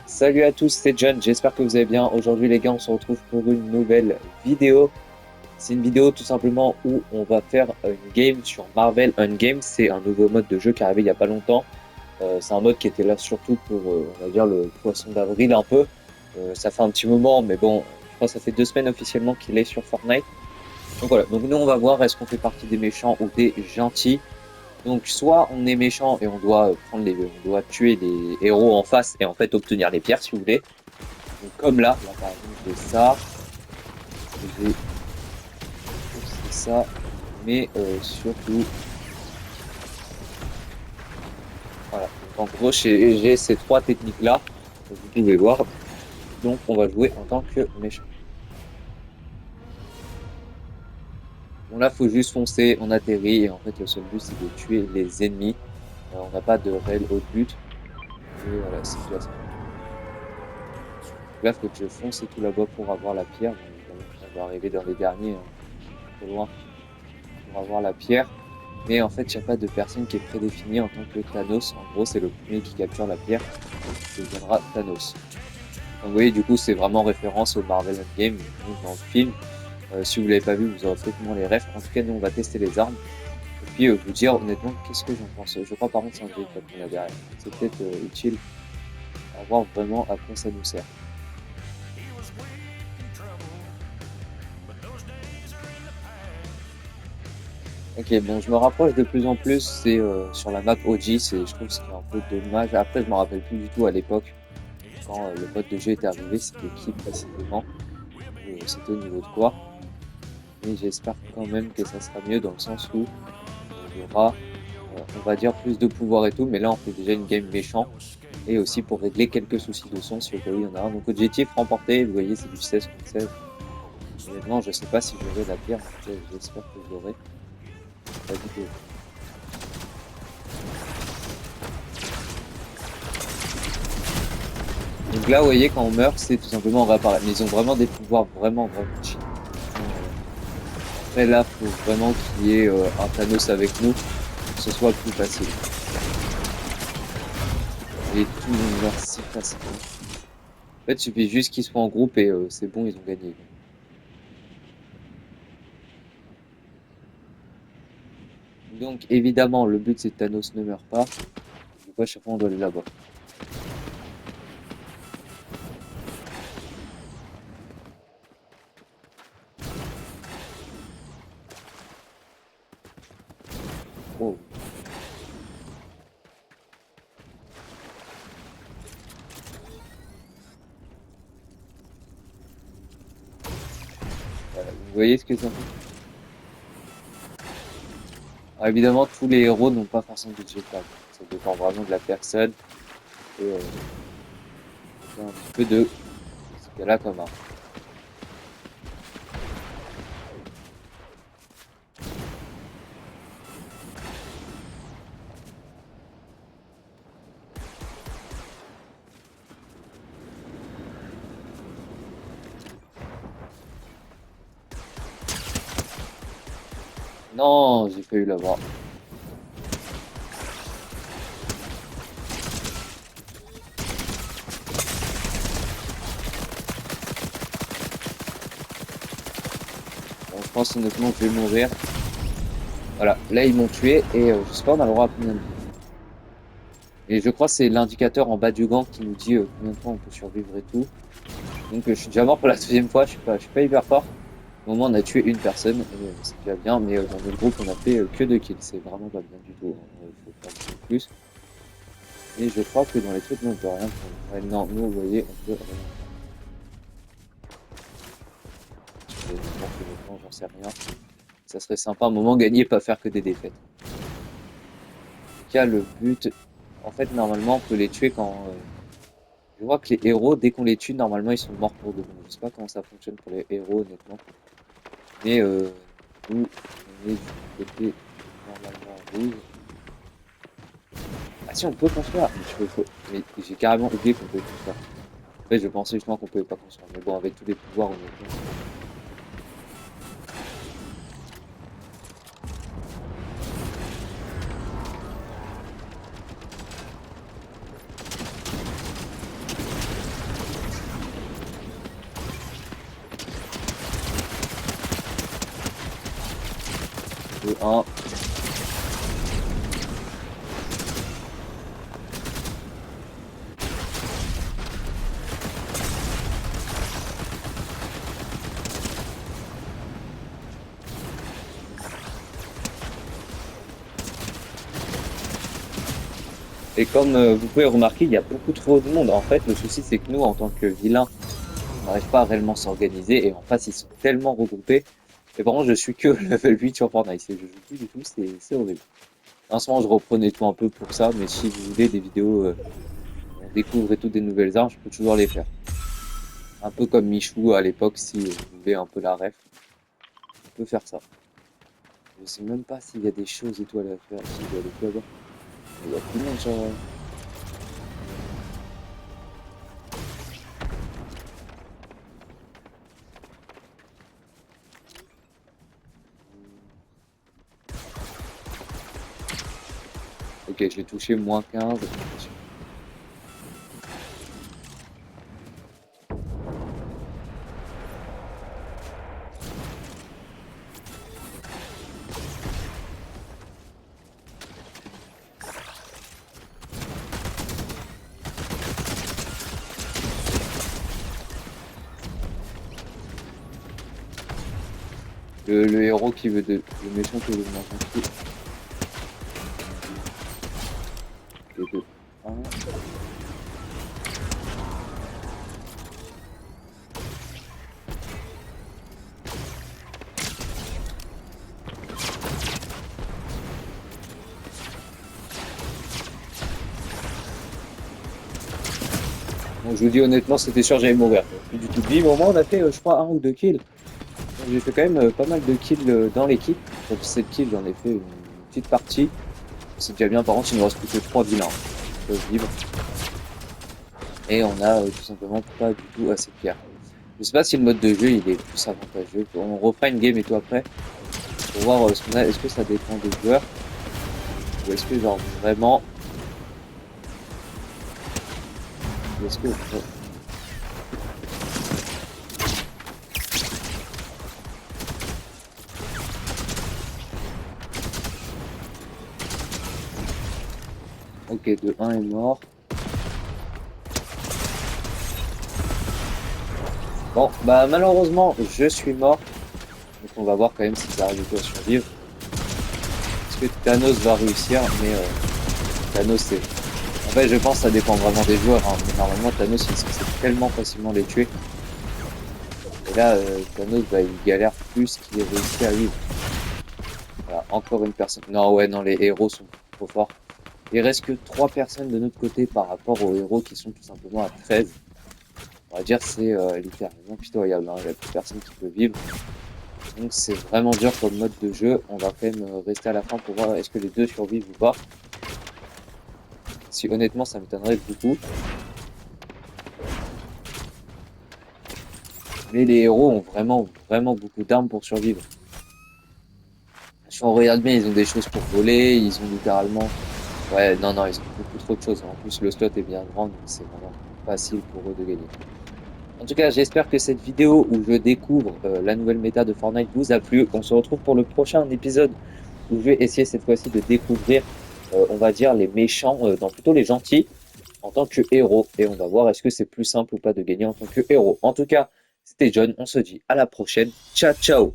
Salut à tous, c'est John, j'espère que vous allez bien. Aujourd'hui les gars, on se retrouve pour une nouvelle vidéo. C'est une vidéo tout simplement où on va faire une game sur Marvel Endgame. C'est un nouveau mode de jeu qui est arrivé il n'y a pas longtemps. C'est un mode qui était là surtout pour, on va dire, le poisson d'avril un peu. Ça fait un petit moment, mais bon, je crois que ça fait 2 semaines officiellement qu'il est sur Fortnite. Donc voilà, donc nous on va voir est-ce qu'on fait partie des méchants ou des gentils. Donc soit on est méchant et on doit on doit tuer des héros en face et en fait obtenir les pierres si vous voulez. Donc comme là par exemple j'ai ça, j'ai aussi ça, mais surtout voilà. Donc en gros j'ai ces trois techniques là, vous pouvez voir. Donc on va jouer en tant que méchant. Bon là faut juste foncer, on atterrit et en fait le seul but c'est de tuer les ennemis. On n'a pas de réel autre but. Et voilà, c'est déjà ça. Là faut que je fonce et tout là-bas pour avoir la pierre. Bien évidemment, on va arriver dans les derniers, hein, trop loin pour avoir la pierre. Mais en fait, il n'y a pas de personne qui est prédéfinie en tant que Thanos. En gros, c'est le premier qui capture la pierre qui deviendra Thanos. Donc, vous voyez, du coup, c'est vraiment référence au Marvel Endgame, donc dans le film. Si vous l'avez pas vu, vous aurez peut-être moins les refs. En tout cas, nous, on va tester les armes. Et puis, vous dire honnêtement, qu'est-ce que j'en pense. Je crois par contre, c'est un jetpack qu'on a derrière. C'est peut-être utile à voir vraiment à quoi ça nous sert. Ok, bon, je me rapproche de plus en plus. C'est sur la map OG. Je trouve que c'est un peu dommage. Après, je me rappelle plus du tout à l'époque quand le mode de jeu était arrivé. C'était qui précisément? C'était au niveau de quoi? Mais j'espère quand même que ça sera mieux dans le sens où il y aura, on va dire, plus de pouvoir et tout. Mais là, on fait déjà une game méchant. Et aussi pour régler quelques soucis de son, si au cas où il y en a un. Donc, objectif remporté. Vous voyez, c'est du 16 contre 16. Honnêtement, je sais pas si j'aurai la pierre. En tout cas, j'espère que je l'aurai. Pas du tout. Donc là, vous voyez, quand on meurt, c'est tout simplement on réapparaît. Mais ils ont vraiment des pouvoirs vraiment cheap. Après, là, faut vraiment qu'il y ait un Thanos avec nous, que ce soit plus facile. Et tout le monde meurt si facilement. En fait, il suffit juste qu'ils soient en groupe et c'est bon, ils ont gagné. Donc, évidemment, le but c'est que Thanos ne meurt pas. Du coup, à chaque fois, on doit aller là-bas. Oh. Voilà. Vous voyez ce que ça fait? Alors, évidemment, tous les héros n'ont pas forcément de jetpack. Ça dépend vraiment de la personne. Et c'est un petit peu de ce cas-là comme arme. Non, j'ai failli l'avoir. Bon, je pense honnêtement que je vais mourir. Voilà, là ils m'ont tué et je sais pas, on a le droit à combien de vie. Et je crois que c'est l'indicateur en bas du gant qui nous dit combien de temps on peut survivre et tout. Donc je suis déjà mort pour la deuxième fois, je suis pas hyper fort. Au moment on a tué une personne et c'est déjà bien, mais dans notre groupe on a fait que 2 kills, c'est vraiment pas bien du tout. Il faut faire beaucoup plus. Et je crois que dans les trucs, nous on peut rien prendre. Ouais, non, nous vous voyez, on peut rien prendre. Honnêtement, j'en sais rien. Ça serait sympa, un moment gagner, pas faire que des défaites. En tout cas, le but, en fait, normalement, on peut les tuer quand. Je vois que les héros, dès qu'on les tue, normalement, ils sont morts pour de bon. Je sais pas comment ça fonctionne pour les héros, honnêtement. Mais nous, on est du côté normalement rouge. Ah si, on peut construire. Mais j'ai carrément oublié qu'on pouvait construire. En fait, je pensais justement qu'on pouvait pas construire. Mais bon, avec tous les pouvoirs, honnêtement. 2-1. Et comme vous pouvez remarquer, il y a beaucoup trop de monde. En fait, le souci, c'est que nous, en tant que vilains, on n'arrive pas à réellement s'organiser. Et en face, ils sont tellement regroupés. Et par contre, je suis que level 8 sur Fortnite. Je joue plus du tout, c'est horrible. En ce moment, je reprenais tout un peu pour ça. Mais si vous voulez des vidéos où on découvre et tout des nouvelles armes, je peux toujours les faire. Un peu comme Michou à l'époque, si vous voulez un peu la ref. On peut faire ça. Je sais même pas s'il y a des choses étoiles à faire. Si, il y a des clubs. Il y a tout le monde sur... Ok, je l'ai touché, -15. Le héros qui veut de... Le méchant qui veut de m'en les deux. Un. Donc je vous dis honnêtement, c'était sûr j'allais mourir. Puis du tout de vie, mais au moins on a fait, je crois, 1 ou 2 kills. Donc, j'ai fait quand même pas mal de kills dans l'équipe. Donc 7 kills, j'en ai fait une petite partie. C'est déjà bien, par contre, il nous reste plus que 3 vilains. Vivre. Et on a tout simplement pas du tout assez de pierres. Je sais pas si le mode de jeu il est plus avantageux. On refera une game et tout après. Pour voir ce qu'on a. Est-ce que ça dépend des joueurs? Ou est-ce que genre vraiment. Ou est-ce que. Ok, de 1 est mort. Bon, bah malheureusement, je suis mort. Donc on va voir quand même si ça arrive à survivre. Est-ce que Thanos va réussir? Mais Thanos, c'est... En fait, je pense que ça dépend vraiment des joueurs. Hein. Mais normalement, Thanos, il est censé tellement facilement les tuer. Et là, Thanos, bah, il galère plus qu'il réussit à vivre. Voilà, encore une personne. Non, ouais, non, les héros sont trop forts. Il reste que 3 personnes de notre côté par rapport aux héros qui sont tout simplement à 13. On va dire que c'est littéralement pitoyable. Hein. Il n'y a plus personne qui peut vivre. Donc c'est vraiment dur pour le mode de jeu. On va quand même rester à la fin pour voir est-ce que les deux survivent ou pas. Si honnêtement ça m'étonnerait beaucoup. Mais les héros ont vraiment beaucoup d'armes pour survivre. Si on regarde bien, ils ont des choses pour voler, ils ont littéralement... Ouais, non, ils ont beaucoup trop de choses. En plus le slot est bien grand, donc c'est vraiment facile pour eux de gagner. En tout cas, j'espère que cette vidéo où je découvre la nouvelle méta de Fortnite vous a plu. On se retrouve pour le prochain épisode où je vais essayer cette fois-ci de découvrir, on va dire, les méchants, non, plutôt les gentils, en tant que héros. Et on va voir est-ce que c'est plus simple ou pas de gagner en tant que héros. En tout cas, c'était John, on se dit à la prochaine. Ciao, ciao!